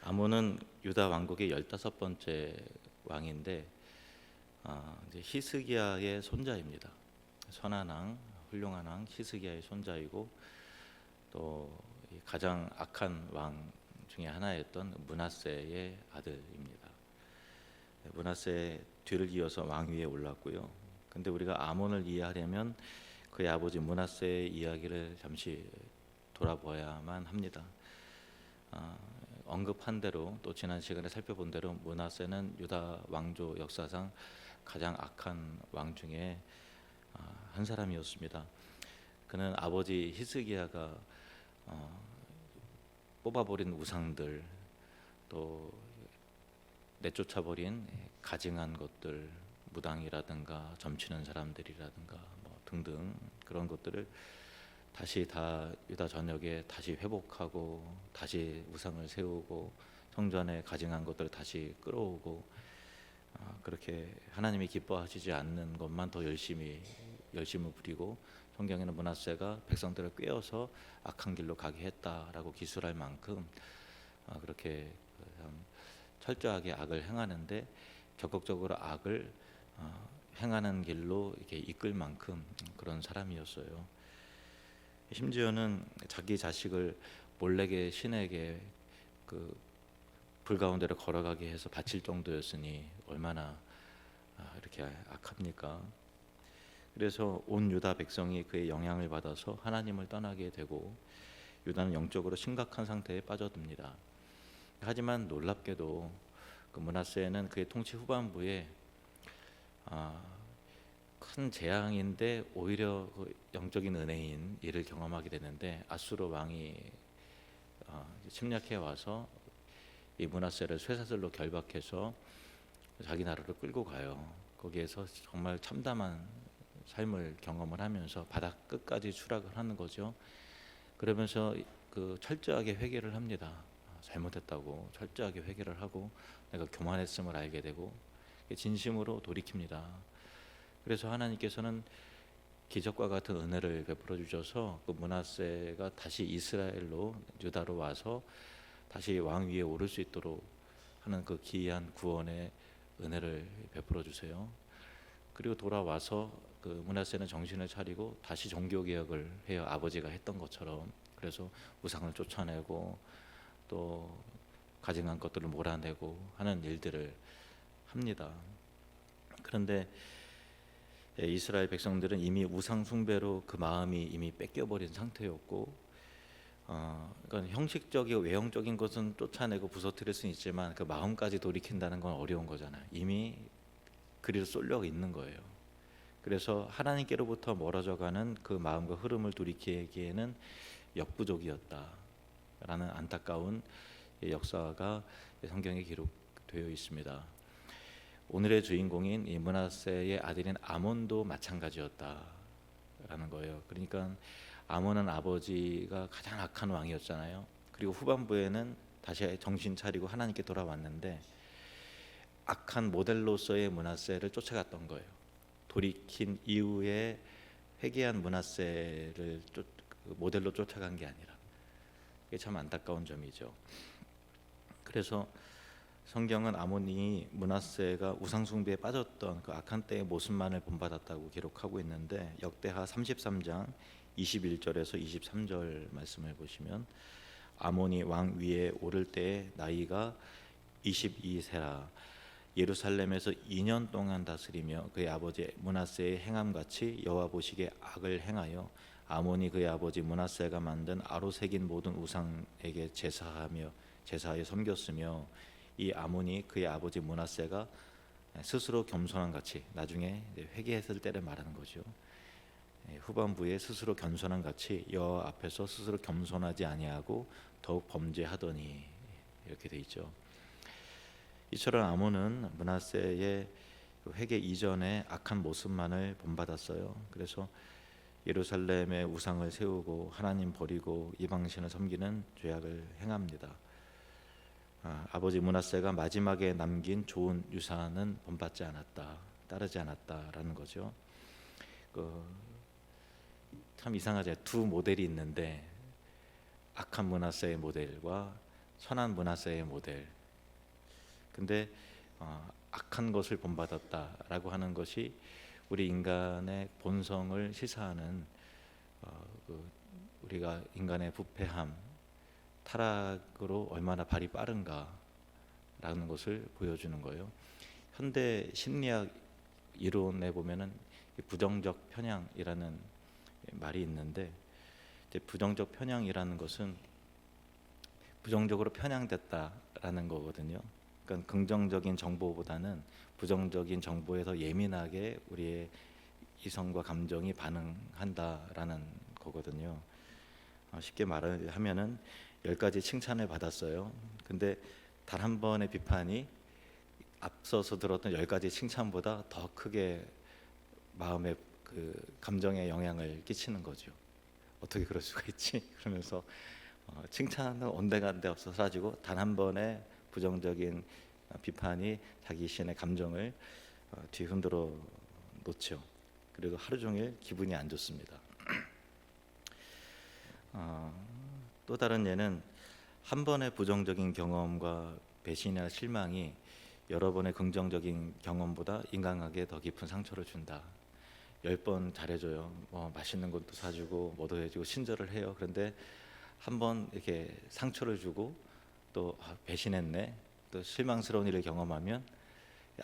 아몬은 유다 왕국의 15번째 왕인데 이제 히스기야의 손자입니다. 선한 왕, 훌륭한 왕 히스기야의 손자이고 또 가장 악한 왕 중에 하나였던 므낫세의 아들입니다. 므낫세 뒤를 이어서 왕위에 올랐고요. 근데 우리가 아몬을 이해하려면 그의 아버지 므낫세의 이야기를 잠시 돌아보아야만 합니다. 언급한 대로 또 지난 시간에 살펴본 대로 므낫세는 유다 왕조 역사상 가장 악한 왕 중에 한 사람이었습니다. 그는 아버지 히스기야가 뽑아버린 우상들, 또 내쫓아버린 가증한 것들, 무당이라든가 점치는 사람들이라든가 뭐 등등 그런 것들을 다시 다 유다 전역에 다시 회복하고 다시 우상을 세우고 성전에 가증한 것들을 다시 끌어오고 그렇게 하나님이 기뻐하시지 않는 것만 더 열심을 부리고 성경에는 므낫세가 백성들을 꾀어서 악한 길로 가게 했다라고 기술할 만큼 그렇게 철저하게 악을 행하는데 적극적으로 악을 행하는 길로 이렇게 이끌 만큼 그런 사람이었어요. 심지어는 자기 자식을 몰래게 신에게 그 불 가운데로 걸어가게 해서 바칠 정도였으니 얼마나 이렇게 악합니까? 그래서 온 유다 백성이 그의 영향을 받아서 하나님을 떠나게 되고 유다는 영적으로 심각한 상태에 빠져듭니다. 하지만 놀랍게도 그 므낫세는 그의 통치 후반부에 큰 재앙인데 오히려 그 영적인 은혜인 이를 경험하게 되는데 아수르 왕이 침략해 와서 이 므낫세를 쇠사슬로 결박해서 자기 나라를 끌고 가요. 거기에서 정말 참담한 삶을 경험을 하면서 바닥 끝까지 추락을 하는 거죠. 그러면서 그 철저하게 회개를 합니다. 잘못했다고 철저하게 회개를 하고 내가 교만했음을 알게 되고 진심으로 돌이킵니다. 그래서 하나님께서는 기적과 같은 은혜를 베풀어 주셔서 그 므낫세가 다시 이스라엘로 유다로 와서 다시 왕 위에 오를 수 있도록 하는 그 기이한 구원의 은혜를 베풀어 주세요. 그리고 돌아와서 그 므낫세는 정신을 차리고 다시 종교 개혁을 해요. 아버지가 했던 것처럼. 그래서 우상을 쫓아내고 또 가증한 것들을 몰아내고 하는 일들을 합니다. 그런데 이스라엘 백성들은 이미 우상 숭배로 그 마음이 이미 뺏겨버린 상태였고 그러니까 형식적이고 외형적인 것은 쫓아내고 부서뜨릴 수는 있지만 그 마음까지 돌이킨다는 건 어려운 거잖아요. 이미 그리로 쏠려 있는 거예요. 그래서 하나님께로부터 멀어져가는 그 마음과 흐름을 돌이키기에는 역부족이었다라는 안타까운 역사가 성경에 기록되어 있습니다. 오늘의 주인공인 이 므낫세의 아들인 아몬도 마찬가지였다라는 거예요. 그러니까 아몬은 아버지가 가장 악한 왕이었잖아요. 그리고 후반부에는 다시 정신 차리고 하나님께 돌아왔는데 악한 모델로서의 므낫세를 쫓아갔던 거예요. 돌이킨 이후에 회개한 므낫세를 모델로 쫓아간 게 아니라 이게 참 안타까운 점이죠. 그래서 성경은 아몬이 므낫세가 우상숭배에 빠졌던 그 악한 때의 모습만을 본받았다고 기록하고 있는데 역대하 33장 21절에서 23절 말씀을 보시면 아몬이 왕 위에 오를 때의 나이가 22세라 예루살렘에서 2년 동안 다스리며 그의 아버지 므낫세의 행함같이 여호와 보시기에 악을 행하여 아몬이 그의 아버지 므낫세가 만든 아로 새긴 모든 우상에게 제사하여 섬겼으며 이 아몬이 그의 아버지 므낫세가 스스로 겸손한 같이 나중에 회개했을 때를 말하는 거죠. 후반부에 스스로 겸손한 같이 여호와 앞에서 스스로 겸손하지 아니하고 더욱 범죄하더니 이렇게 돼 있죠. 이처럼 아몬은 므낫세의 회개 이전의 악한 모습만을 본받았어요. 그래서 예루살렘에 우상을 세우고 하나님 버리고 이방신을 섬기는 죄악을 행합니다. 아버지 므낫세가 마지막에 남긴 좋은 유산은 본받지 않았다, 따르지 않았다라는 거죠. 참 이상하죠. 두 모델이 있는데 악한 므낫세의 모델과 선한 므낫세의 모델. 근데 악한 것을 본받았다라고 하는 것이 우리 인간의 본성을 시사하는 우리가 인간의 부패함, 타락으로 얼마나 발이 빠른가라는 것을 보여주는 거예요. 현대 심리학 이론에 보면은 부정적 편향이라는 말이 있는데, 이제 부정적 편향이라는 것은 부정적으로 편향됐다라는 거거든요. 그러니까 긍정적인 정보보다는 부정적인 정보에 더 예민하게 우리의 이성과 감정이 반응한다라는 거거든요. 쉽게 말하면은 10가지 칭찬을 받았어요. 근데 단 한 번의 비판이 앞서서 들었던 10가지 칭찬보다 더 크게 마음의 그 감정에 영향을 끼치는 거죠. 어떻게 그럴 수가 있지? 그러면서 칭찬은 온데간데 없어 사라지고 단 한 번의 부정적인 비판이 자기 자신의 감정을 뒤흔들어 놓죠. 그리고 하루 종일 기분이 안 좋습니다. 또 다른 예는 한 번의 부정적인 경험과 배신이나 실망이 여러 번의 긍정적인 경험보다 인간에게 더 깊은 상처를 준다. 10번 잘해줘요. 맛있는 것도 사주고 뭐도 해주고 친절을 해요. 그런데 한 번 이렇게 상처를 주고 또 배신했네, 또 실망스러운 일을 경험하면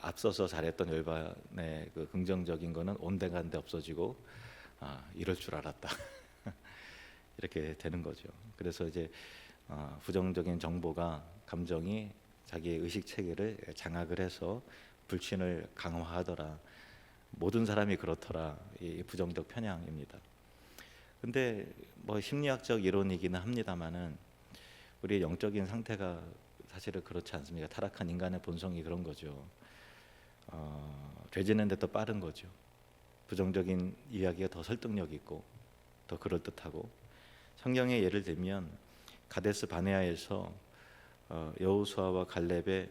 앞서서 잘했던 열반의 그 긍정적인 거는 온데간데 없어지고 이럴 줄 알았다 이렇게 되는 거죠. 그래서 이제 부정적인 정보가 감정이 자기의 의식 체계를 장악을 해서 불신을 강화하더라. 모든 사람이 그렇더라. 이 부정적 편향입니다. 근데 뭐 심리학적 이론이기는 합니다만은 우리의 영적인 상태가 사실은 그렇지 않습니까? 타락한 인간의 본성이 그런 거죠. 죄지는데 더 빠른 거죠. 부정적인 이야기가 더 설득력 있고 더 그럴듯하고, 성경의 예를 들면 가데스 바네아에서 여호수아와 갈렙의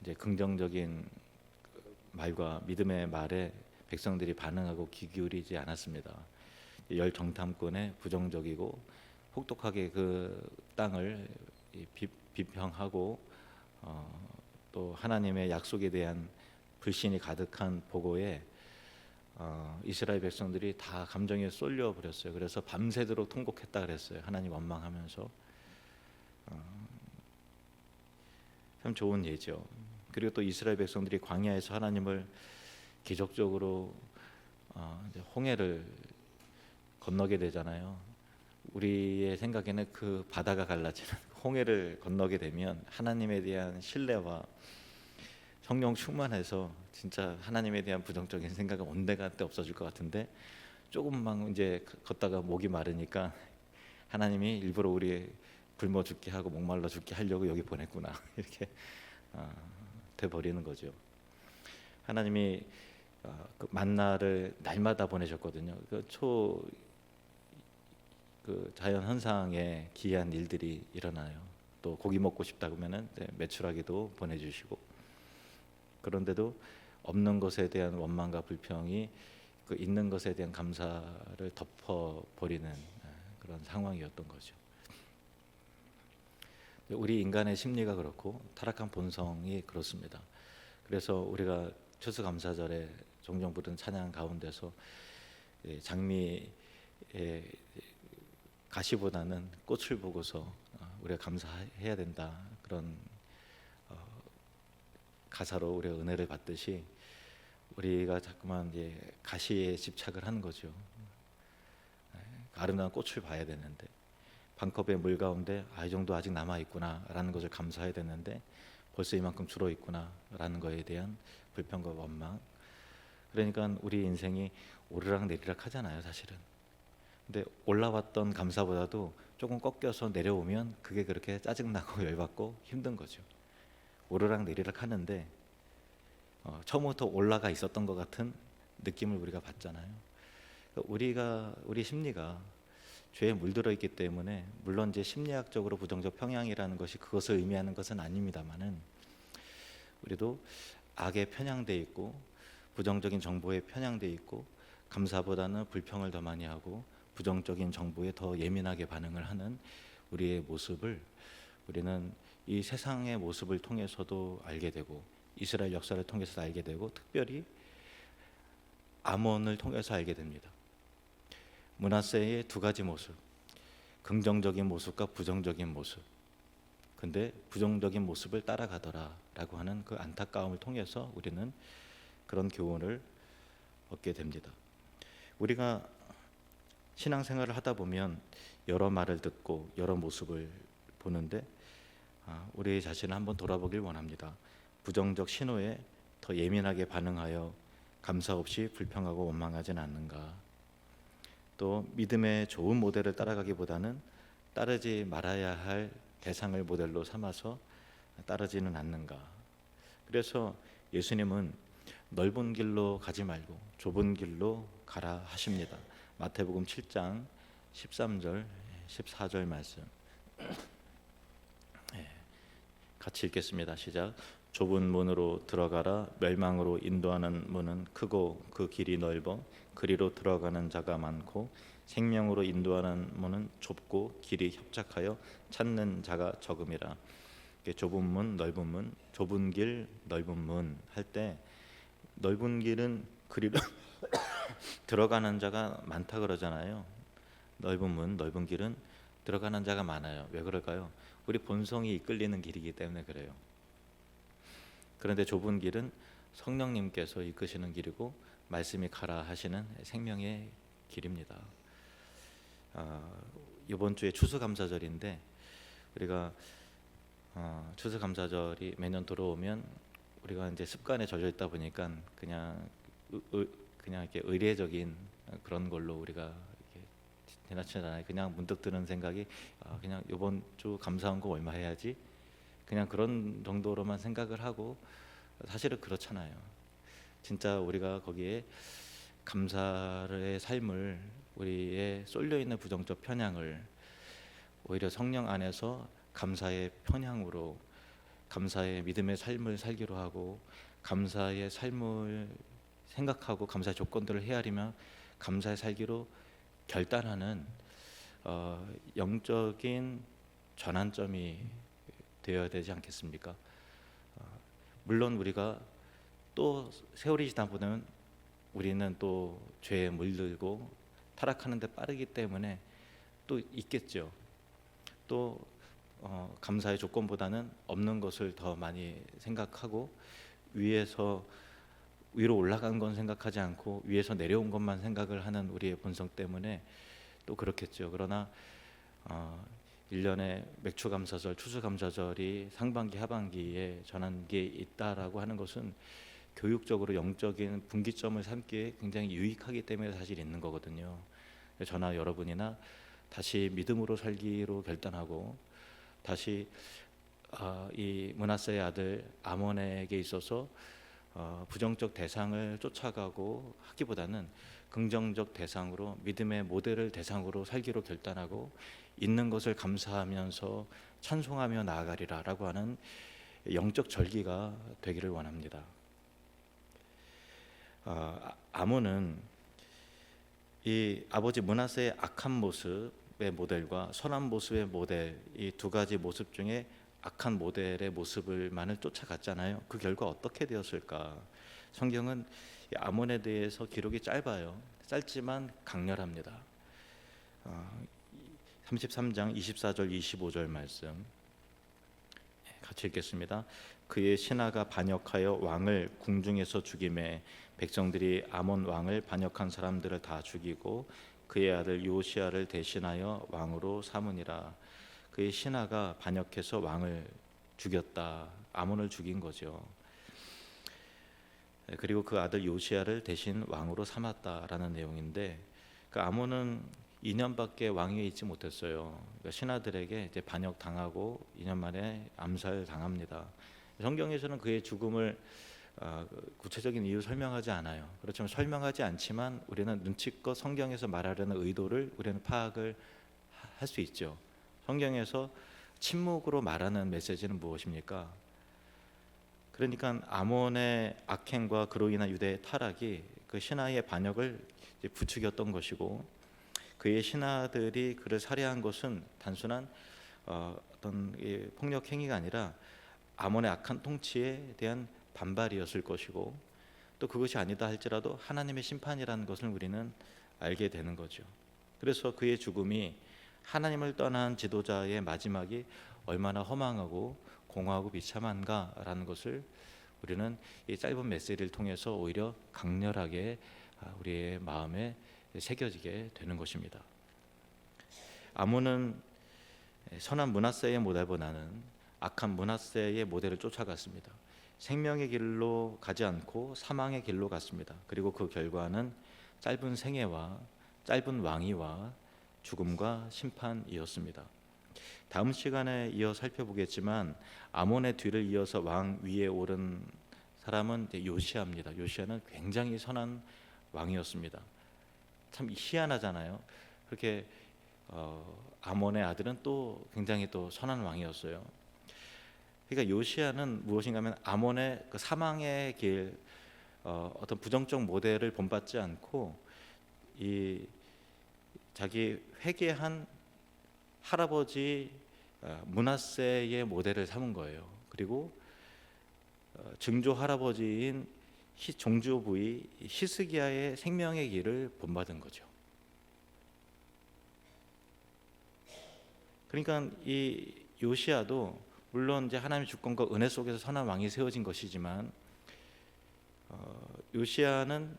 이제 긍정적인 말과 믿음의 말에 백성들이 반응하고 귀 기울이지 않았습니다. 열 정탐꾼의 부정적이고 혹독하게 그 땅을 비평하고 또 하나님의 약속에 대한 불신이 가득한 보고에 이스라엘 백성들이 다 감정에 쏠려 버렸어요. 그래서 밤새도록 통곡했다 그랬어요. 하나님 원망하면서. 참 좋은 예죠. 그리고 또 이스라엘 백성들이 광야에서 하나님을 기적적으로 홍해를 건너게 되잖아요. 우리의 생각에는 그 바다가 갈라지는 홍해를 건너게 되면 하나님에 대한 신뢰와 성령 충만해서 진짜 하나님에 대한 부정적인 생각은 온데간데 없어질 것 같은데, 조금만 이제 걷다가 목이 마르니까 하나님이 일부러 우리 굶어 죽게 하고 목말라 죽게 하려고 여기 보냈구나 이렇게 돼 버리는 거죠. 하나님이 그 만나를 날마다 보내셨거든요. 그 자연 현상에 기이한 일들이 일어나요. 또 고기 먹고 싶다 그러면은 메추라기도 보내주시고, 그런데도 없는 것에 대한 원망과 불평이 그 있는 것에 대한 감사를 덮어버리는 그런 상황이었던 거죠. 우리 인간의 심리가 그렇고 타락한 본성이 그렇습니다. 그래서 우리가 추수감사절에 종종 부르는 찬양 가운데서 장미의 가시보다는 꽃을 보고서 우리가 감사해야 된다, 그런 가사로 우리가 은혜를 받듯이 우리가 자꾸만 이제 가시에 집착을 하는 거죠. 아름다운 꽃을 봐야 되는데, 반컵의 물 가운데 이 정도 아직 남아 있구나라는 것을 감사해야 되는데 벌써 이만큼 줄어 있구나라는 것에 대한 불평과 원망. 그러니까 우리 인생이 오르락 내리락 하잖아요, 사실은. 근데 올라왔던 감사보다도 조금 꺾여서 내려오면 그게 그렇게 짜증나고 열받고 힘든 거죠. 오르락 내리락 하는데 처음부터 올라가 있었던 것 같은 느낌을 우리가 받잖아요. 우리 심리가 죄에 물들어 있기 때문에, 물론 이제 심리학적으로 부정적 평향이라는 것이 그것을 의미하는 것은 아닙니다만은, 우리도 악에 편향돼 있고 부정적인 정보에 편향돼 있고 감사보다는 불평을 더 많이 하고 부정적인 정보에 더 예민하게 반응을 하는 우리의 모습을 우리는 이 세상의 모습을 통해서도 알게 되고 이스라엘 역사를 통해서도 알게 되고 특별히 아몬을 통해서 알게 됩니다. 므낫세의 두 가지 모습, 긍정적인 모습과 부정적인 모습. 근데 부정적인 모습을 따라가더라라고 하는 그 안타까움을 통해서 우리는 그런 교훈을 얻게 됩니다. 우리가 신앙생활을 하다 보면 여러 말을 듣고 여러 모습을 보는데 우리 자신을 한번 돌아보길 원합니다. 부정적 신호에 더 예민하게 반응하여 감사 없이 불평하고 원망하진 않는가? 또 믿음의 좋은 모델을 따라가기보다는 따르지 말아야 할 대상을 모델로 삼아서 따르지는 않는가? 그래서 예수님은 넓은 길로 가지 말고 좁은 길로 가라 하십니다. 마태복음 7장 13절 14절 말씀 같이 읽겠습니다. 시작. 좁은 문으로 들어가라. 멸망으로 인도하는 문은 크고 그 길이 넓어 그리로 들어가는 자가 많고 생명으로 인도하는 문은 좁고 길이 협착하여 찾는 자가 적음이라. 좁은 문, 넓은 문, 좁은 길, 넓은 문 할 때 넓은 길은 그리로 들어가는 자가 많다 그러잖아요. 넓은 문, 넓은 길은 들어가는 자가 많아요. 왜 그럴까요? 우리 본성이 이끌리는 길이기 때문에 그래요. 그런데 좁은 길은 성령님께서 이끄시는 길이고 말씀이 가라 하시는 생명의 길입니다. 이번 주에 추수감사절인데 우리가 추수감사절이 매년 들어오면 우리가 이제 습관에 젖어 있다 보니까 그냥 이렇게 의례적인 그런 걸로 우리가 이렇게 지나치잖아요. 그냥 문득 드는 생각이 그냥 이번 주 감사한 거 얼마 해야지, 그냥 그런 정도로만 생각을 하고 사실은 그렇잖아요. 진짜 우리가 거기에 감사의 삶을, 우리의 쏠려 있는 부정적 편향을 오히려 성령 안에서 감사의 편향으로, 감사의 믿음의 삶을 살기로 하고 감사의 삶을 생각하고 감사의 조건들을 헤아리며 감사의 살기로 결단하는 영적인 전환점이 되어야 되지 않겠습니까? 물론 우리가 또 세월이 지나 보면 우리는 또 죄에 물들고 타락하는 데 빠르기 때문에 또 있겠죠. 또 감사의 조건보다는 없는 것을 더 많이 생각하고 위로 올라간 건 생각하지 않고 위에서 내려온 것만 생각을 하는 우리의 본성 때문에 또 그렇겠죠. 그러나 1년에 맥추감사절, 추수감사절이 상반기, 하반기에 전환기에 있다라고 하는 것은 교육적으로 영적인 분기점을 삼기에 굉장히 유익하기 때문에 사실 있는 거거든요. 저나 여러분이나 다시 믿음으로 살기로 결단하고 다시 이 므낫세의 아들 아몬에게 있어서 부정적 대상을 쫓아가고 하기보다는 긍정적 대상으로, 믿음의 모델을 대상으로 살기로 결단하고 있는 것을 감사하면서 찬송하며 나아가리라라고 하는 영적 절기가 되기를 원합니다. 아몬은 이 아버지 므낫세의 악한 모습의 모델과 선한 모습의 모델, 이 두 가지 모습 중에 악한 모델의 모습을만을 쫓아갔잖아요. 그 결과 어떻게 되었을까? 성경은 아몬에 대해서 기록이 짧아요. 짧지만 강렬합니다. 33장 24절 25절 말씀 같이 읽겠습니다. 그의 신하가 반역하여 왕을 궁중에서 죽임에 백성들이 아몬 왕을 반역한 사람들을 다 죽이고 그의 아들 요시야를 대신하여 왕으로 삼으니라. 그의 신하가 반역해서 왕을 죽였다. 아몬을 죽인 거죠. 그리고 그 아들 요시야를 대신 왕으로 삼았다라는 내용인데, 그 아몬은 2년밖에 왕위에 있지 못했어요. 그러니까 신하들에게 이제 반역 당하고 2년 만에 암살 당합니다. 성경에서는 그의 죽음을 구체적인 이유 설명하지 않아요. 그렇지만 설명하지 않지만 우리는 눈치껏 성경에서 말하려는 의도를 우리는 파악을 할 수 있죠. 성경에서 침묵으로 말하는 메시지는 무엇입니까? 그러니까 아몬의 악행과 그로 인한 유대의 타락이 그 신하의 반역을 부추겼던 것이고, 그의 신하들이 그를 살해한 것은 단순한 어떤 폭력 행위가 아니라 아몬의 악한 통치에 대한 반발이었을 것이고, 또 그것이 아니다 할지라도 하나님의 심판이라는 것을 우리는 알게 되는 거죠. 그래서 그의 죽음이 하나님을 떠난 지도자의 마지막이 얼마나 허망하고 공허하고 비참한가라는 것을 우리는 이 짧은 메시지를 통해서 오히려 강렬하게 우리의 마음에 새겨지게 되는 것입니다. 아몬은 선한 므낫세의 모델보다는 악한 므낫세의 모델을 쫓아갔습니다. 생명의 길로 가지 않고 사망의 길로 갔습니다. 그리고 그 결과는 짧은 생애와 짧은 왕위와 죽음과 심판이었습니다. 다음 시간에 이어 살펴보겠지만 아몬의 뒤를 이어서 왕 위에 오른 사람은 요시아입니다. 요시아는 굉장히 선한 왕이었습니다. 참 희한하잖아요. 그렇게 아몬의 아들은 또 굉장히 또 선한 왕이었어요. 그러니까 요시아는 무엇인가 하면 아몬의 그 사망의 길, 어떤 부정적 모델을 본받지 않고 이 자기 회개한 할아버지 므낫세의 모델을 삼은 거예요. 그리고 증조 할아버지인 종조 부위 히스기야의 생명의 길을 본받은 거죠. 그러니까 이 요시아도 물론 이제 하나님의 주권과 은혜 속에서 선한 왕이 세워진 것이지만, 요시아는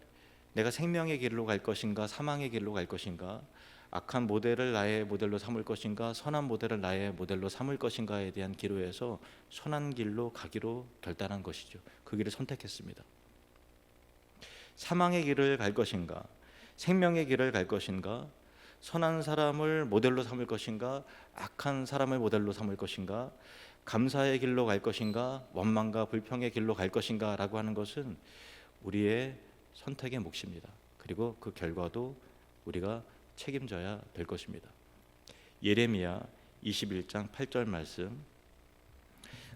내가 생명의 길로 갈 것인가 사망의 길로 갈 것인가, 악한 모델을 나의 모델로 삼을 것인가 선한 모델을 나의 모델로 삼을 것인가에 대한 기로에서 선한 길로 가기로 결단한 것이죠. 그 길을 선택했습니다. 사망의 길을 갈 것인가 생명의 길을 갈 것인가, 선한 사람을 모델로 삼을 것인가 악한 사람을 모델로 삼을 것인가, 감사의 길로 갈 것인가 원망과 불평의 길로 갈 것인가 라고 하는 것은 우리의 선택의 몫입니다. 그리고 그 결과도 우리가 책임져야 될 것입니다. 예레미야 21장 8절 말씀,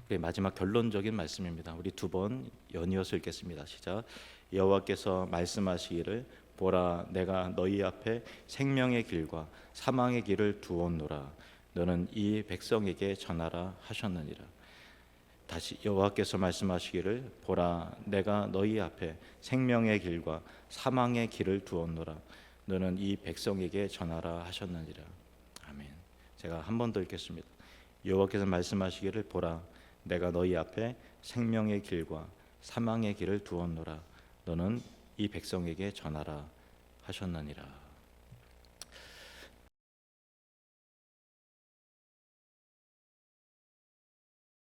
우리 마지막 결론적인 말씀입니다. 우리 두 번 연이어서 읽겠습니다. 시작. 여호와께서 말씀하시기를 보라 내가 너희 앞에 생명의 길과 사망의 길을 두었노라. 너는 이 백성에게 전하라 하셨느니라. 다시 여호와께서 말씀하시기를 보라 내가 너희 앞에 생명의 길과 사망의 길을 두었노라. 너는 이 백성에게 전하라 하셨느니라. 아멘. 제가 한 번 더 읽겠습니다. 여호와께서 말씀하시기를 보라 내가 너희 앞에 생명의 길과 사망의 길을 두었노라. 너는 이 백성에게 전하라 하셨느니라.